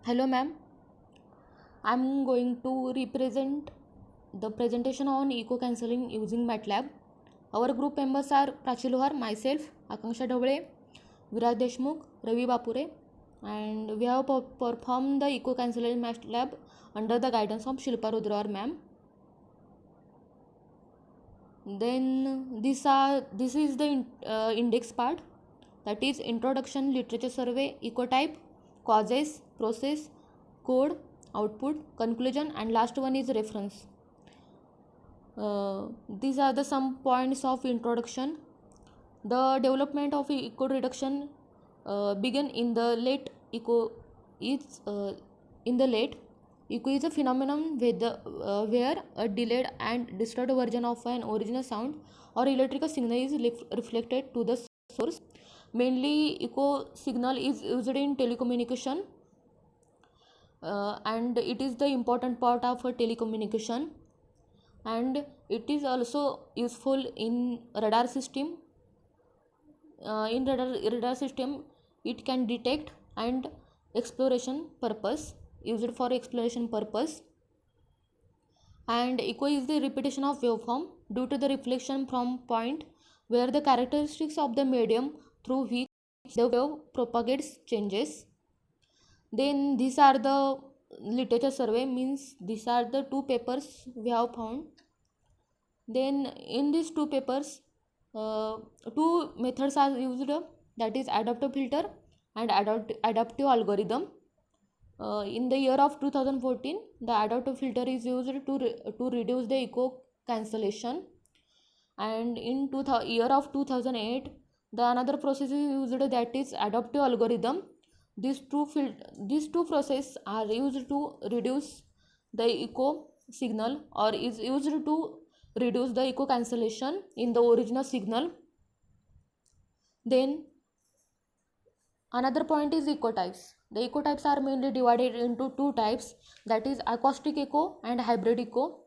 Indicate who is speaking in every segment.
Speaker 1: Hello, ma'am. I'm going to represent the presentation on eco cancelling using MATLAB. Our group members are Prachi Lohar, myself, Akanksha Dhavale, Viraj Deshmukh, Ravi Bapure, and we have performed the eco cancelling MATLAB under the guidance of Shilpa Rudrawar, ma'am. Then this is the index part, that is introduction, literature survey, ecotype, causes, process, code, output, conclusion, and last one is reference. These are the some points of introduction. The development of eco reduction began in the late eco is in the late eco is a phenomenon where a delayed and distorted version of an original sound or electrical signal is reflected to the source. Mainly, echo signal is used in telecommunication, and it is the important part of a telecommunication, and it is also useful in radar system. In radar system, it can detect and exploration purpose, used for exploration purpose. And echo is the repetition of waveform due to the reflection from point where the characteristics of the medium through which the wave propagates changes. Then these are the literature survey, means these are the two papers we have found. Then in these two papers, two methods are used, that is adaptive filter and adaptive algorithm. In the year of 2014, the adaptive filter is used to reduce the echo cancellation, and in year of 2008, the another process is used, that is adaptive algorithm. These two processes are used to reduce the echo signal, or is used to reduce the echo cancellation in the original signal. Then another point is ecotypes. The ecotypes are mainly divided into two types, that is acoustic echo and hybrid echo.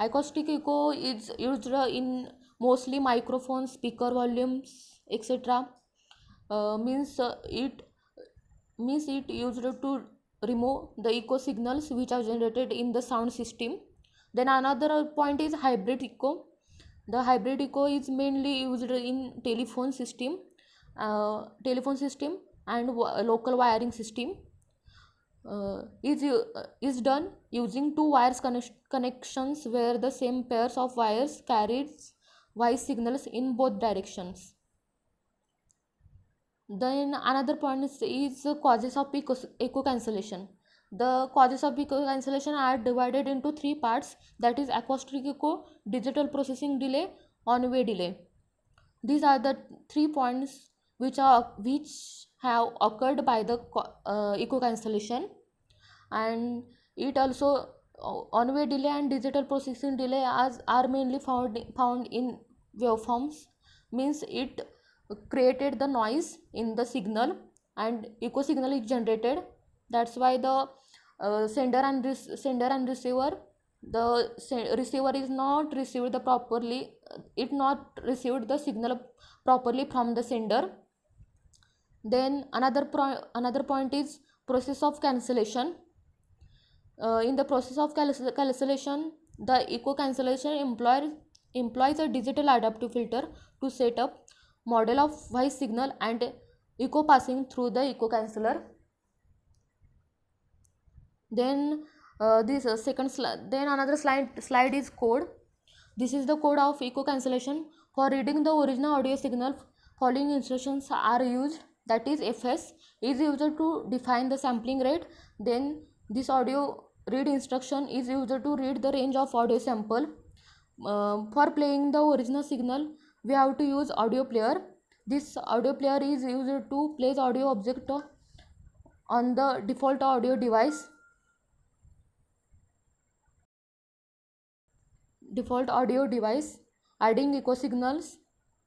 Speaker 1: Acoustic echo is used in mostly microphones, speaker volumes, etc. It used to remove the echo signals which are generated in the sound system. Then another point is hybrid echo. The hybrid echo is mainly used in telephone system and local wiring system. Is done using two wires connections where the same pairs of wires carries voice signals in both directions. Then another point is causes of echo cancellation. The causes of echo cancellation are divided into three parts, that is acoustic echo, digital processing delay, on-way delay. These are the 3 points which have occurred by the echo cancellation, and it also on-way delay and digital processing delay are mainly found in waveforms, means it created the noise in the signal and echo signal is generated. That's why the sender and receiver, receiver is not received the properly, it not received the signal properly from the sender. Then another point is process of cancellation. In the process of cancellation, the echo cancellation employs a digital adaptive filter to set up model of voice signal and echo passing through the echo canceller. Then this second slide, then another slide is code. This is the code of echo cancellation. For reading the original audio signal, following instructions are used, that is fs is used to define the sampling rate. Then this audio read instruction is used to read the range of audio sample. For playing the original signal, we have to use audio player. This audio player is used to place audio object on the default audio device. Adding echo signals.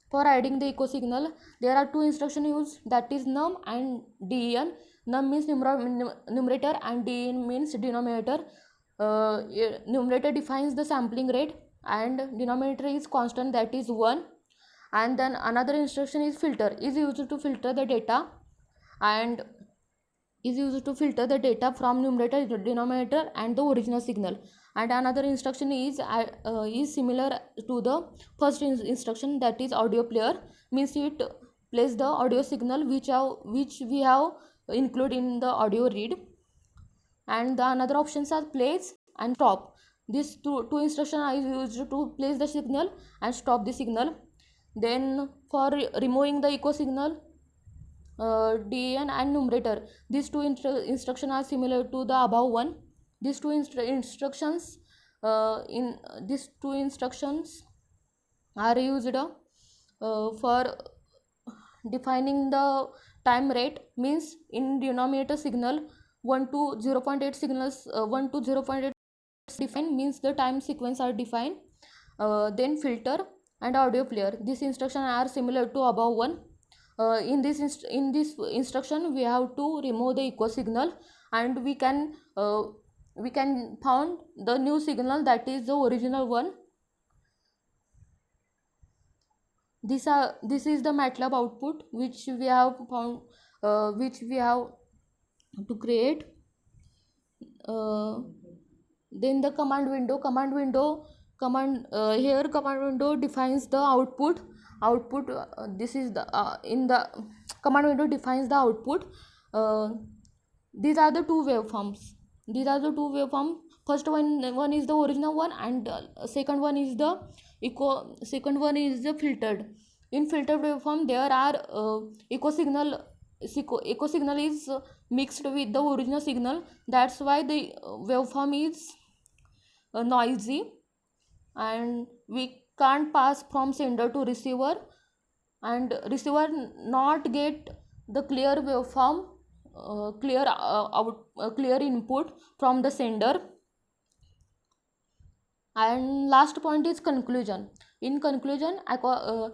Speaker 1: For adding the echo signal, there are two instructions used, that is num and den. Num means numerator and den means denominator. Numerator defines the sampling rate and denominator is constant, that is 1. And then another instruction is filter, is used to filter the data, and is used to filter the data from numerator, denominator and the original signal. And another instruction is similar to the first instruction, that is audio player, means it plays the audio signal which we have include in the audio read. And the another options are place and stop. These two instructions are used to place the signal and stop the signal. Then for removing the echo signal, DN and numerator, these two instructions are similar to the above one. These two instructions in these two instructions are used for defining the time rate, means in denominator signal 1 to 0.8 signals, 1 to 0.8 define, means the time sequence are defined. Then filter and audio player, these instructions are similar to above one. In this instruction we have to remove the echo signal, and we can found the new signal, that is the original one. This is the MATLAB output which we have found, which we have to create. Then the command window here command window defines the output. This is the in the command window defines the output. These are the two waveforms. First one is the original one, and second one is the filtered. In filtered waveform there are echo signal is mixed with the original signal. That's why the waveform is noisy, and we can't pass from sender to receiver, and receiver not get the clear waveform, clear input from the sender. And last point is conclusion. In conclusion,